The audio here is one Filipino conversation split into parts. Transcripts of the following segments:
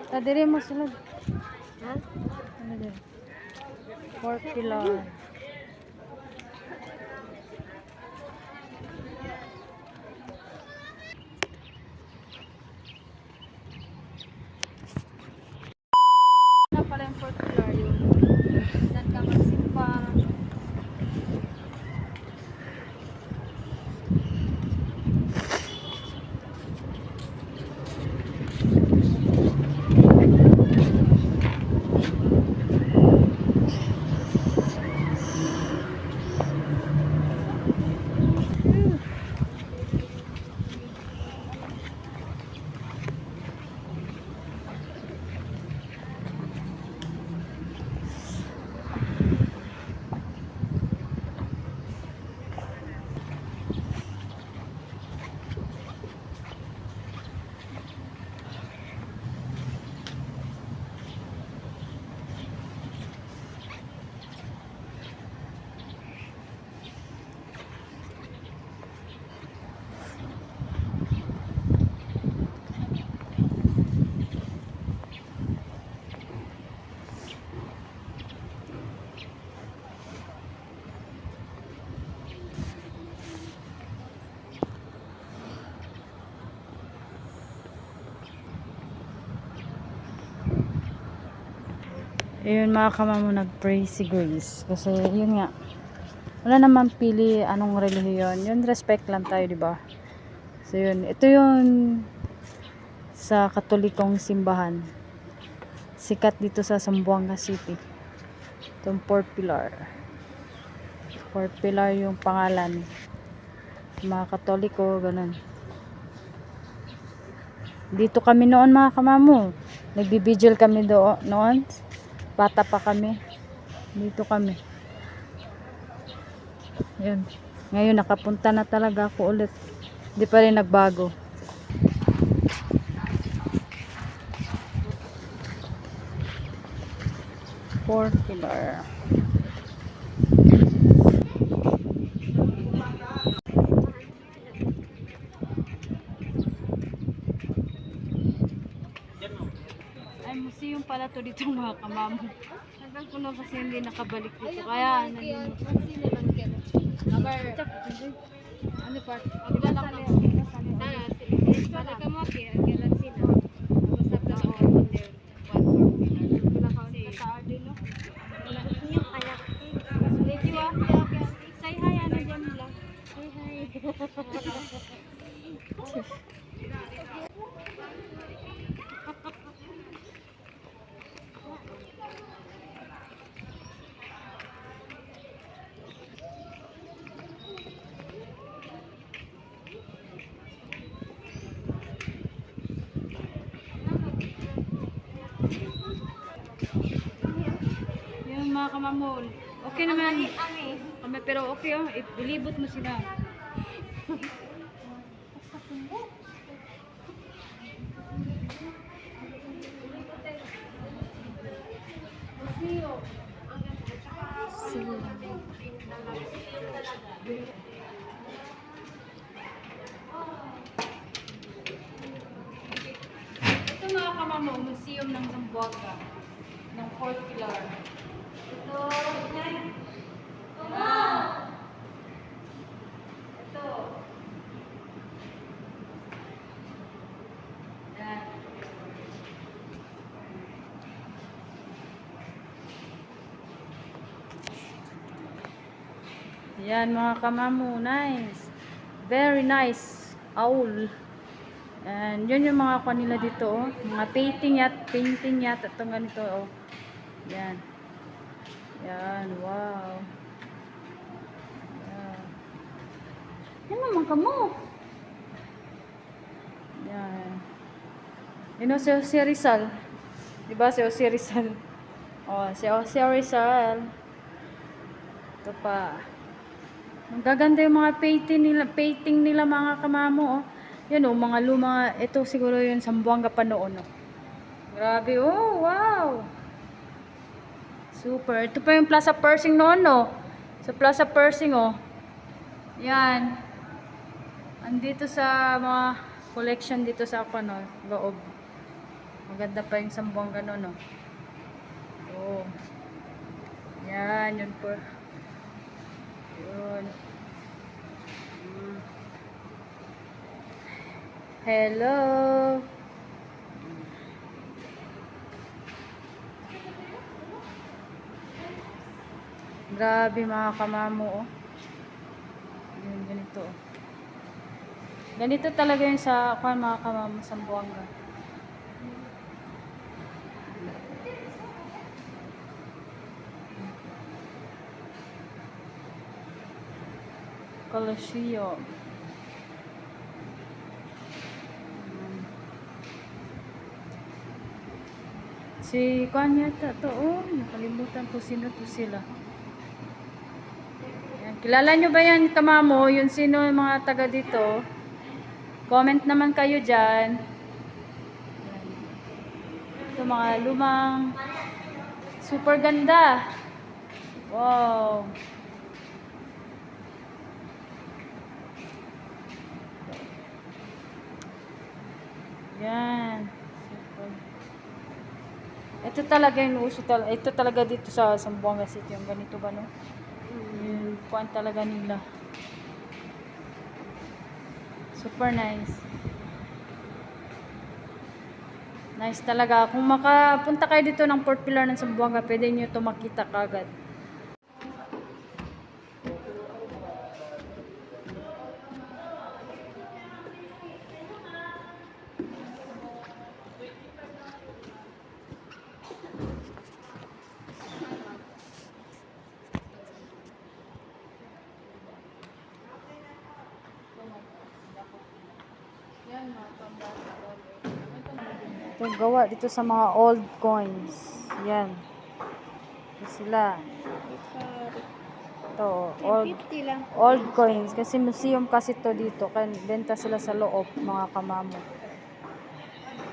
Kadiri mo sulod. Ha? Ano din? 4 pillar. Na pala yung 4 pillar yun. Saan ka magsimba? Ayun mga kamamo, nag-pray si Grace. Kasi yun nga, wala naman pili anong relihiyon. Yun, respect lang tayo, di ba? So yun, ito yun sa Katolikong simbahan. Sikat dito sa Zamboanga City. Itong 4 pillar. 4 pillar yung pangalan. Mga Katoliko, ganun. Dito kami noon mga kamamo. Nagbibigil kami noon. Bata pa kami. Dito kami. Yun. Ngayon nakapunta na talaga ako ulit. Hindi pa rin nagbago. Four pillar. Ay, museum pala to dito mga kamamo. Hanggang ko na kasi hindi nakabalik dito. Kaya, ano pa? Agla lang ako. Balik ka mo, kaya kailan sila. Usap na ako on their one for Wala ka sa din, no? yung anak. Medyo say hi, ano dyan lang. Hi, hi. Yung mga kamamol. Okay naman. Kami, pero okay oh. Ilibot mo sila. Ito mga kamamo, museum ng Zamboanga. Ng 4 pillar. Ito. Ito. Yan. Yan mga kamamo, nice. Very nice. Owl. And yun yung mga kanila dito, oh. Mga painting yat, itong ganito, oh. Yan. Yan, wow. Yan. Yan naman ka mo. Yan. You know, si Jose Rizal. Diba si Jose Rizal? Oh, si Jose Rizal. Ito pa. Ang gaganda yung mga painting nila mga kamamo, oh. Yan oh, mga luma, ito siguro yung Zamboanga pa noon, oh. Grabe, oh, wow. Super. Ito pa yung Plaza Pershing noon, no? Sa Plaza Pershing, oh. Yan. Andito sa mga collection dito sa loob. Maganda pa yung Sambuanga no, no? Oo. Yan, yun po. Yun. Hello. Grabe mga kamamo, oh. Yun, ganito, oh. Ganito talaga yung sa mga kamamo sa Sambuanga. Coliseum. Si Kwan yata to, oh. Nakalimutan ko sino to sila. Yan. Kilala nyo ba yan, kamamo? Yung sino yung mga taga dito? Comment naman kayo dyan. Ito mga lumang super ganda. Wow. Yan. Super. Ito talaga yung uso ito talaga dito sa Sambuanga City, yung ganito ba, no? Yung kuan talaga nila. Super nice. Nice talaga. Kung makapunta kayo dito ng Port Pilar ng Sambuanga, pwede nyo ito makita kagad. Ito gawa dito sa mga old coins. Yan. Ito sila. Ito, old coins. Kasi museum kasi to dito. Kaya benta sila sa loob, mga kamamo.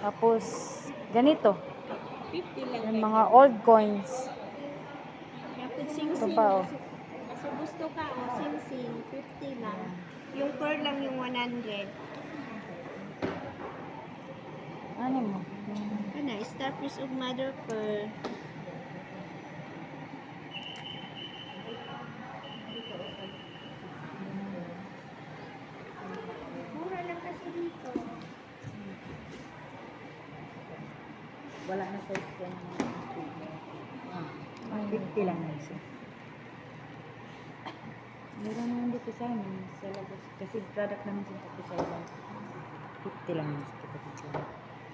Tapos, ganito. 50 lang. Yung mga old coins. Ito pa, oh. Kasi gusto ka, sing-sing, 50 lang. Yung pearl lang yung 100. Ano mo? Ano, starfish of mother pearl. Mura lang kasi dito. Wala na size ko ng 50 lang na siya. Meron naman dito sa amin sa labas. Kasi product naman sa tapos sa iba. 50 lang na siya dito.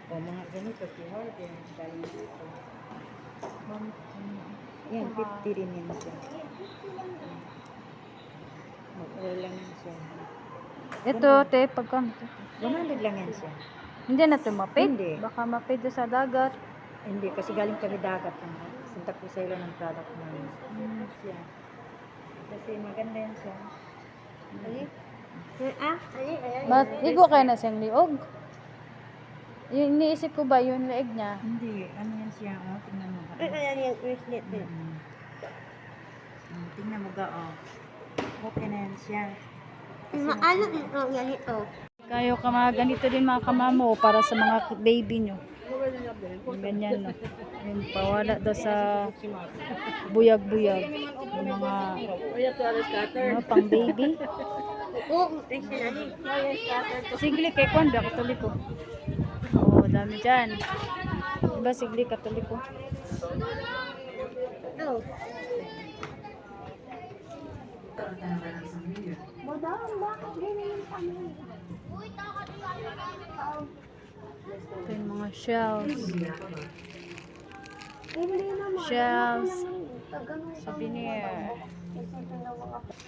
O mga ganito, kihor, yan, galing dito. Yan, 50 rin yan siya. Mag-oil lang yan siya. Ito, te, pagkano? 100 lang yan siya. Hindi na ito mapid. Hindi. Baka mapid sa dagat. Hindi, kasi galing kami dagat. Sinta ko sa ilo ng product namin. Siya. Kasi maganda yan siya. Igo kayo na siyang liog. Yung iniisip ko ba yung leeg niya? Hindi, ano yan siya, oh, tingnan mo. Ayan yung bracelet din. Tingnan mo ga, oh. Okay na yan siya. Ano ito? Yan ito. Kayo ka mga ganito din mga kamamo para sa mga baby nyo. Ganyan, no. Yung pawala daw sa buyag-buyag. Yung mga ano, pang baby. Sigli kay Kwan, ba katoliko? Oo, dami dyan. Diba sigli katoliko? Oh. Ito yung mga shells. Shells. Souvenir.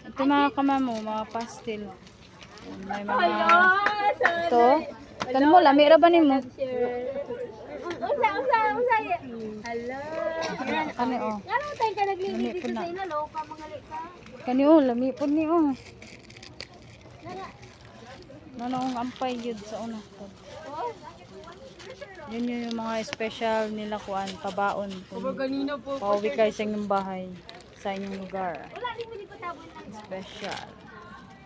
Ito mga kamamo, mga pastel. May mga... Ito. Kano mo, lamira ba ni mo? Hello. Kani, oh. Ano tayo ka naglili Lami dito po na. sa inalo? Kamangali ka. Kani, oh, lami po ni, oh. Nanong ampay yun sa una. Yun yung mga special nila kuan, pabaon. Pauwi kayo sa inyong bahay, sa inyong lugar. Wala din mo dito tabon lang. Special.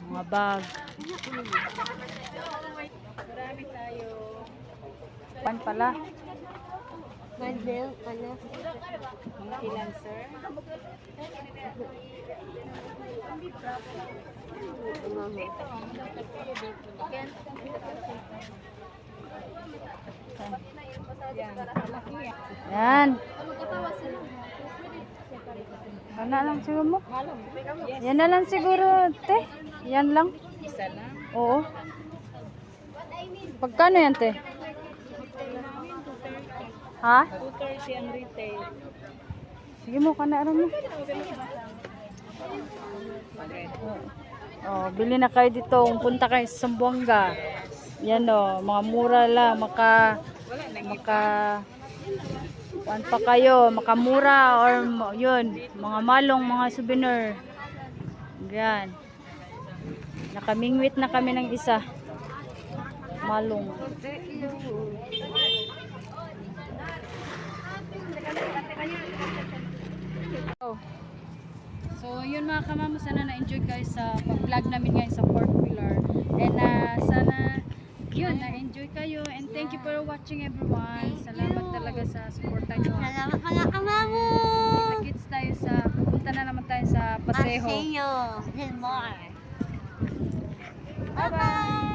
Mga bag. Marami tayo. Pan pala. Mandel, ano? Mga ilan, sir? Yan. Ano lang siguro mo? Yan na lang siguro, te. Yan lang. Isa lang. Oo. Pagkano yan, te? Ha? 230 ang retail. Sige mo, kanaaran mo. Oh, bili na kayo dito. Kung punta kayo sa Zamboanga. Yan o, mga mura lang. Kuan pa kayo, makamura or yun, mga malong, mga souvenir. Yan. Nakamingwit na kami ng isa. Malong. So, yun mga kamamo, sana na-enjoy guys sa pag-vlog namin ngayon sa Port Pilar. And sana, yun, na-enjoy kayo. And thank you for watching everyone. Salamat talaga sa suporta nyo. Salamat mga kamamo! Kita-kits tayo sa, pupunta na naman tayo sa Paseo. Paseo. Del Mar. Bye-bye!